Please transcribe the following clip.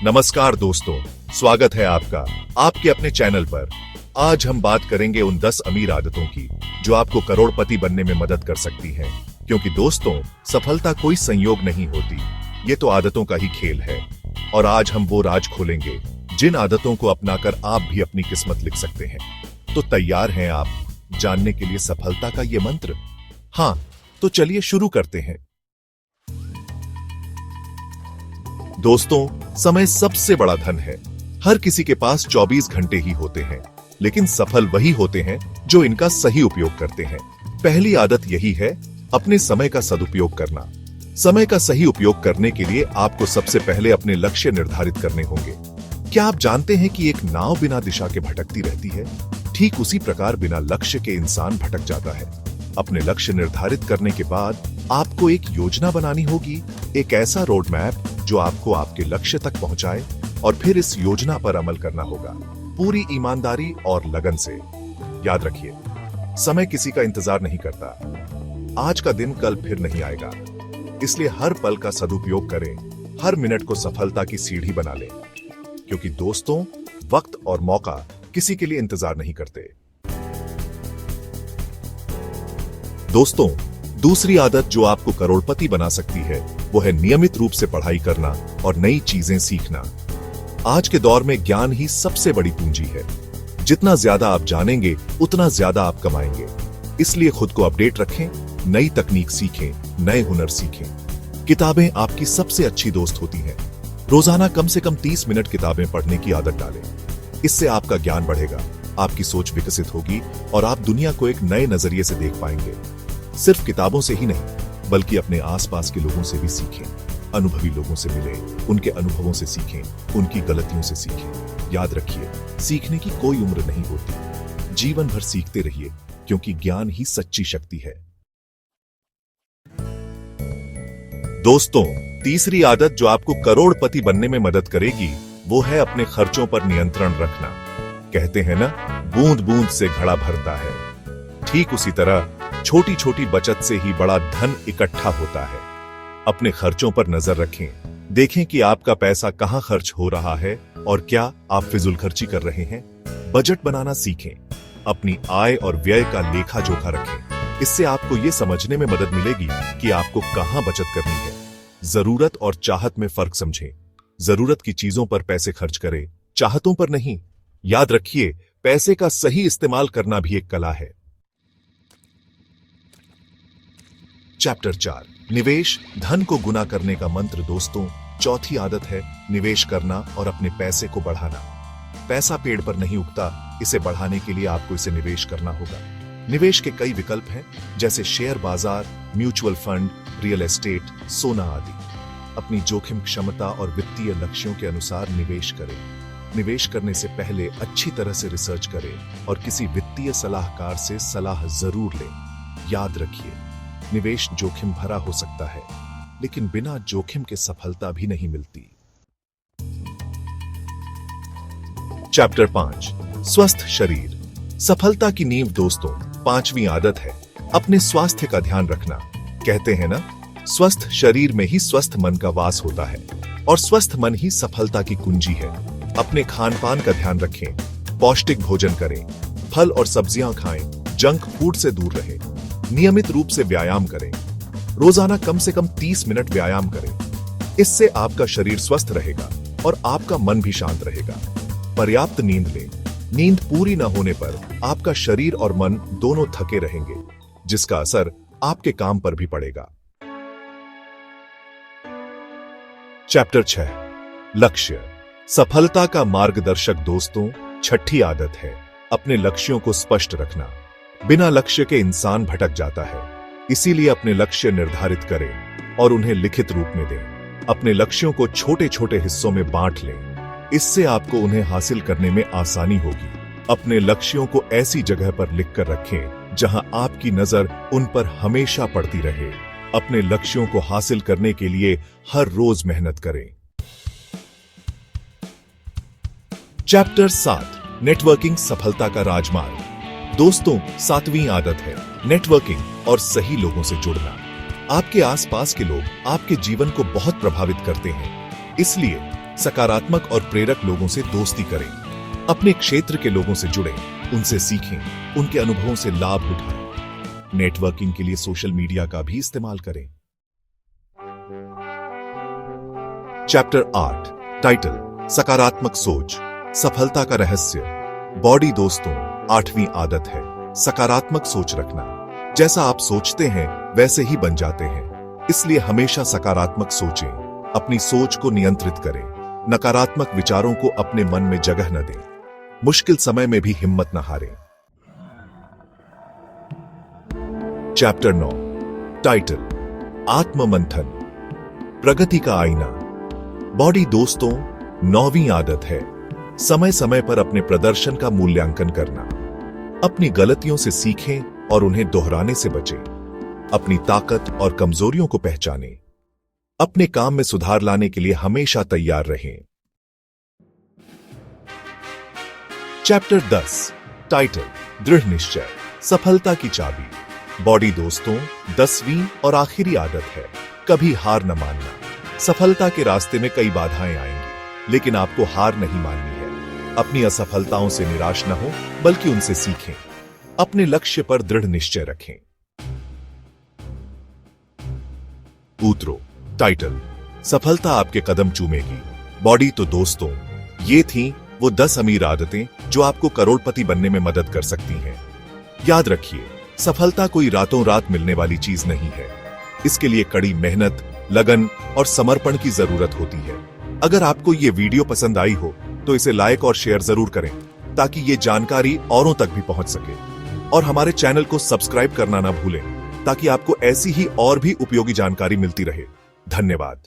नमस्कार दोस्तों, स्वागत है आपका आपके अपने चैनल पर। आज हम बात करेंगे उन 10 अमीर आदतों की जो आपको करोड़पति बनने में मदद कर सकती हैं। क्योंकि दोस्तों, सफलता कोई संयोग नहीं होती, ये तो आदतों का ही खेल है। और आज हम वो राज खोलेंगे जिन आदतों को अपनाकर आप भी अपनी किस्मत लिख सकते हैं। तो तैयार हैं आप जानने के लिए सफलता का ये मंत्र? हाँ, तो चलिए शुरू करते हैं। दोस्तों, समय सबसे बड़ा धन है। हर किसी के पास 24 घंटे ही होते हैं, लेकिन सफल वही होते हैं जो इनका सही उपयोग करते हैं। पहली आदत यही है, अपने समय का सदुपयोग करना। समय का सही उपयोग करने के लिए आपको सबसे पहले अपने लक्ष्य निर्धारित करने होंगे। क्या आप जानते हैं कि एक नाव बिना दिशा के भटकती रहती है? ठीक उसी प्रकार बिना लक्ष्य के इंसान भटक जाता है। अपने लक्ष्य निर्धारित करने के बाद आपको एक योजना बनानी होगी, एक ऐसा रोड मैप जो आपको आपके लक्ष्य तक पहुंचाए, और फिर इस योजना पर अमल करना होगा पूरी ईमानदारी और लगन से। याद रखिए, समय किसी का इंतजार नहीं करता। आज का दिन कल फिर नहीं आएगा, इसलिए हर पल का सदुपयोग करें, हर मिनट को सफलता की सीढ़ी बना लें। क्योंकि दोस्तों, वक्त और मौका किसी के लिए इंतजार नहीं करते। दोस्तों, दूसरी आदत जो आपको करोड़पति बना सकती है वो है नियमित रूप से पढ़ाई करना और नई चीजें सीखना। आज के दौर में ज्ञान ही सबसे बड़ी पूंजी है। जितना ज्यादा आप जानेंगे उतना ज्यादा आप कमाएंगे। इसलिए खुद को अपडेट रखें, नई तकनीक सीखें, नए हुनर सीखें। किताबें आपकी सबसे अच्छी दोस्त होती हैं। रोजाना कम से कम 30 मिनट किताबें पढ़ने की आदत डालें। इससे आपका ज्ञान बढ़ेगा, आपकी सोच विकसित होगी और आप दुनिया को एक नए नजरिए से देख पाएंगे। सिर्फ किताबों से ही नहीं, बल्कि अपने आसपास के लोगों से भी सीखें। अनुभवी लोगों से मिलें, उनके अनुभवों से सीखें, उनकी गलतियों से सीखें। याद रखिए, सीखने की कोई उम्र नहीं होती। जीवन भर सीखते रहिए, क्योंकि ज्ञान ही सच्ची शक्ति है। दोस्तों, तीसरी आदत जो आपको करोड़पति बनने में मदद करेगी वो है अपने खर्चों पर नियंत्रण रखना। कहते हैं ना, बूंद बूंद से घड़ा भरता है। ठीक उसी तरह छोटी छोटी बचत से ही बड़ा धन इकट्ठा होता है। अपने खर्चों पर नजर रखें, देखें कि आपका पैसा कहां खर्च हो रहा है और क्या आप फिजूल खर्ची कर रहे हैं। बजट बनाना सीखें, अपनी आय और व्यय का लेखा जोखा रखें। इससे आपको यह समझने में मदद मिलेगी कि आपको कहां बचत करनी है। जरूरत और चाहत में फर्क समझें। जरूरत की चीजों पर पैसे खर्च करें, चाहतों पर नहीं। याद रखिए, पैसे का सही इस्तेमाल करना भी एक कला है। चैप्टर 4, निवेश धन को गुना करने का मंत्र। दोस्तों, चौथी आदत है निवेश करना और अपने पैसे को बढ़ाना। पैसा पेड़ पर नहीं उगता, इसे बढ़ाने के लिए आपको इसे निवेश करना होगा। निवेश के कई विकल्प हैं, जैसे शेयर बाजार, म्यूचुअल फंड, रियल एस्टेट, सोना आदि। अपनी जोखिम क्षमता और वित्तीय लक्ष्यों के अनुसार निवेश करें। निवेश करने से पहले अच्छी तरह से रिसर्च करें और किसी वित्तीय सलाहकार से सलाह जरूर लें। याद रखिए, निवेश जोखिम भरा हो सकता है, लेकिन बिना जोखिम के सफलता भी नहीं मिलती। चैप्टर 5, स्वस्थ शरीर सफलता की नींव। दोस्तों, पांचवी आदत है अपने स्वास्थ्य का ध्यान रखना। कहते हैं ना, स्वस्थ शरीर में ही स्वस्थ मन का वास होता है, और स्वस्थ मन ही सफलता की कुंजी है। अपने खान पान का ध्यान रखें, पौष्टिक भोजन करें, फल और सब्जियां खाएं, जंक फूड से दूर रहें। नियमित रूप से व्यायाम करें, रोजाना कम से कम 30 मिनट व्यायाम करें। इससे आपका शरीर स्वस्थ रहेगा और आपका मन भी शांत रहेगा। पर्याप्त नींद लें। नींद पूरी न होने पर आपका शरीर और मन दोनों थके रहेंगे, जिसका असर आपके काम पर भी पड़ेगा। चैप्टर 6, लक्ष्य सफलता का मार्गदर्शक। दोस्तों, छठी आदत है अपने लक्ष्यों को स्पष्ट रखना। बिना लक्ष्य के इंसान भटक जाता है। इसीलिए अपने लक्ष्य निर्धारित करें और उन्हें लिखित रूप में दें। अपने लक्ष्यों को छोटे छोटे हिस्सों में बांट लें। इससे आपको उन्हें हासिल करने में आसानी होगी। अपने लक्ष्यों को ऐसी जगह पर लिखकर रखें जहां आपकी नजर उन पर हमेशा पड़ती रहे। अपने लक्ष्यों को हासिल करने के लिए हर रोज मेहनत करें। चैप्टर 7, नेटवर्किंग सफलता का राजमार्ग। दोस्तों, 7वीं आदत है नेटवर्किंग और सही लोगों से जुड़ना। आपके आसपास के लोग आपके जीवन को बहुत प्रभावित करते हैं, इसलिए सकारात्मक और प्रेरक लोगों से दोस्ती करें। अपने क्षेत्र के लोगों से जुड़ें, उनसे सीखें, उनके अनुभवों से लाभ उठाएं। नेटवर्किंग के लिए सोशल मीडिया का भी इस्तेमाल करें। चैप्टर 8 टाइटल सकारात्मक सोच, सफलता का रहस्य। बॉडी दोस्तों, 8वीं आदत है सकारात्मक सोच रखना। जैसा आप सोचते हैं वैसे ही बन जाते हैं, इसलिए हमेशा सकारात्मक सोचें। अपनी सोच को नियंत्रित करें, नकारात्मक विचारों को अपने मन में जगह न दें। मुश्किल समय में भी हिम्मत न हारें। चैप्टर 9 टाइटल आत्ममंथन, प्रगति का आईना। बॉडी दोस्तों, 9वीं आदत है समय समय पर अपने प्रदर्शन का मूल्यांकन करना। अपनी गलतियों से सीखें और उन्हें दोहराने से बचें। अपनी ताकत और कमजोरियों को पहचानें। अपने काम में सुधार लाने के लिए हमेशा तैयार रहें। चैप्टर 10 टाइटल दृढ़ निश्चय, सफलता की चाबी। बॉडी दोस्तों, 10वीं और आखिरी आदत है कभी हार न मानना। सफलता के रास्ते में कई बाधाएं आएंगी, लेकिन आपको हार नहीं माननी है। अपनी असफलताओं से निराश न हो, बल्कि उनसे सीखें। अपने लक्ष्य पर दृढ़ निश्चय रखें। उतरो टाइटल सफलता आपके कदम चूमेगी। बॉडी तो दोस्तों, ये थी वो 10 अमीर आदतें जो आपको करोड़पति बनने में मदद कर सकती हैं। याद रखिए, सफलता कोई रातों रात मिलने वाली चीज नहीं है। इसके लिए कड़ी मेहनत, लगन और समर्पण की जरूरत होती है। अगर आपको ये वीडियो पसंद आई हो तो इसे लाइक और शेयर जरूर करें, ताकि ये जानकारी औरों तक भी पहुंच सके। और हमारे चैनल को सब्सक्राइब करना ना भूलें, ताकि आपको ऐसी ही और भी उपयोगी जानकारी मिलती रहे। धन्यवाद।